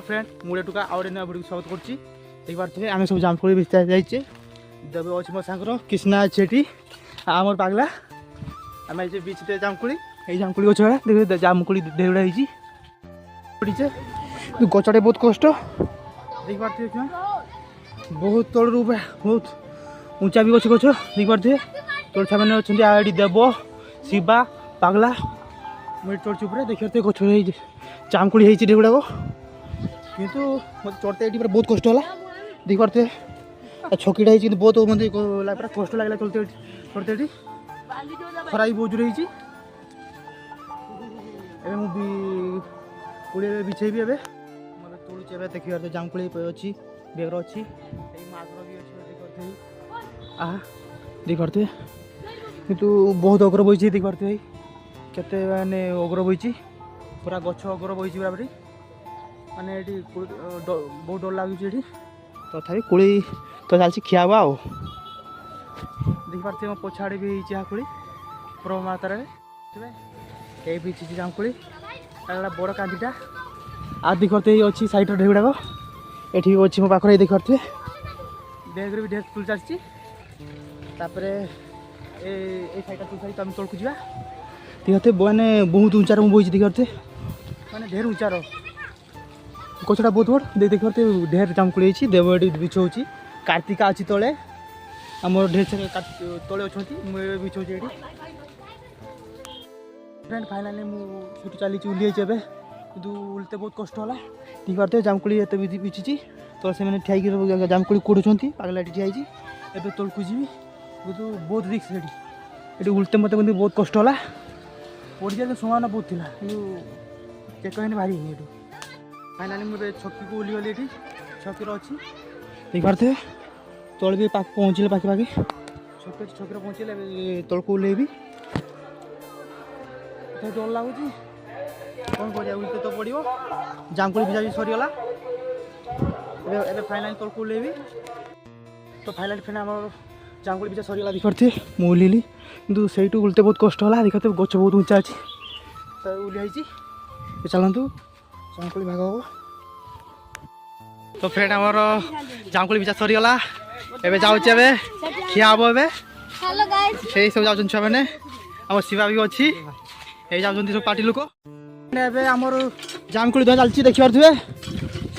Friend मुझे टुका आउे नया video स्वागत करছি देखिए आम सब जामकोली विस्तार जाइए देव अच्छे मो सांगर कृष्णा अच्छे ये आमर पागला आम ये बीच जामकोली ये जामकोली गछ देखिए जामकोली ढेउड़ा पड़ीचे गचटे बहुत कष्ट देख पारे बहुत तल बहुत ऊंचा भी अच्छे गछ देख पारे तल छाने अच्छा देव शिवा पागला मुझे चढ़ी पूरा देखिए गछ जामकोली ढेउड़ा किंतु मत चढ़ते ये बहुत कष्ट है देख पारे छकीटा ही बहुत मतलब पूरा कष्ट लगे चलते चढ़ते ये खरा भी बहुत जोर है मुझे बिछे भी मतलब तोड़ुचे देखिए जामकोली अच्छी बेगर अच्छी मागर भी अच्छी देख पारे किंतु बहुत अग्र बही देख पारे केते माने अग्र बही पूरा गछ अग्र बही बराबर माने बहुत डर लगे ये तथापि कोड़ी तो चलती खिया हुआ आओ देख पारे मो पछाड़े भी कोड़ी प्रभु मातार कई भी जामकोली बड़ कांदीटा आ देख पारे अच्छी सैड ढेउड़ाक ये अच्छी मो पाखे देख पारे बैग्रे भी ढेर तुल चलती सैड तुल सारी तुम तौक जा देखते मैंने बहुत ऊंचार मुझे देख पारे मैंने ढेर ऊंचार गछटा बहुत बड़ देख पारे ढेर जामकोली देव ये बिछौ कार्तिका अच्छी तले आम ढेर तले अच्छा मुझे बिछौ ये फ्रेंड फाइनाली मुझे चली उल्ली कि उल्टे बहुत कष्ट है देख पारे जामकोली एत बिछी तो से ठिया जामकोली कोड़ुं पागला ठिया एवं तौक जी कितु बहुत रिक्स ये उल्टे मत बहुत कष्ट है पड़ जाए संभावना बहुत थी चेक करें भारी ये फाइनाली मुझे छकी को ओल्ली गली छकीर अच्छी देख पारे तल भी पहुँचले पाखे छकी छकीर पहुँचले तल को ओल्लैबी डर लगुच कौन कर तो पड़ो जामकोली भिजा भी सरीगला फाइनाली तल को ओल्लैबी तो फाइनाली फ्रेंड आम जामकोली भिजा सरीगला देख पारे मुझे ओल्लैली कि से उल्टे बहुत कष्ट है देखते गच बहुत ऊंचा अच्छी तो ओल्लि चलतु जामकोली भाग हम तो फ्रेंड आमर जामकोली भिजा सरीगला एवं जाऊे खिया हम से सब जाऊँ छुआ मैंने आम शिवा भी अच्छी ये जाऊँ सब पार्टी लोक आमर जामकोली धुआ चलती देखी पारे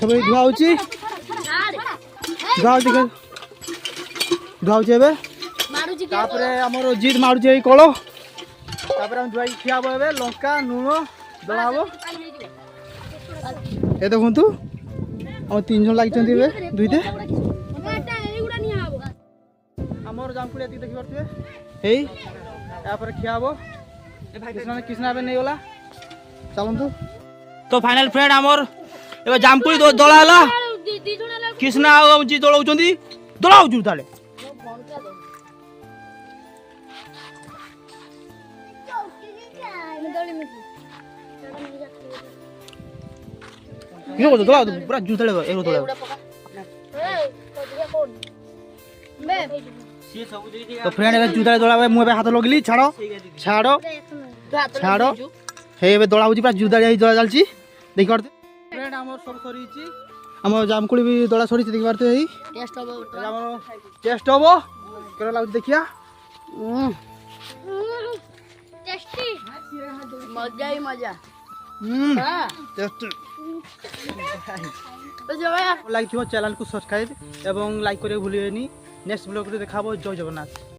सब धुआ हो धुआ आमर जीत मारुचे कल धुआ खिया हम लंका लुण दला हम ये देखु आम 3 जन लगी दुईटे आमर जामकोली देखी पारे यापर खिया हम कृष्णा नहीं गला चलतु तो फाइनल फ्रेंड आमर ए जामकोली दला कृष्णा जी दलाऊ दलाऊ ताले पूरा जूस तो फ्रेंड जूता दला मुझे हाथ लगली छाड़ छाड़ छाड़ हे दला पूरा जूता दला चलती देख पारे फ्रेंड आम सब सरी आम जामकोली भी दला सरी देख पारे टेस्ट हम के लगुच देखिया मजा ही मजा लाइक चैनल को सब्सक्राइब एवं लाइक करें भूलिए नेक्स्ट ब्लॉग देखा जय जगन्नाथ।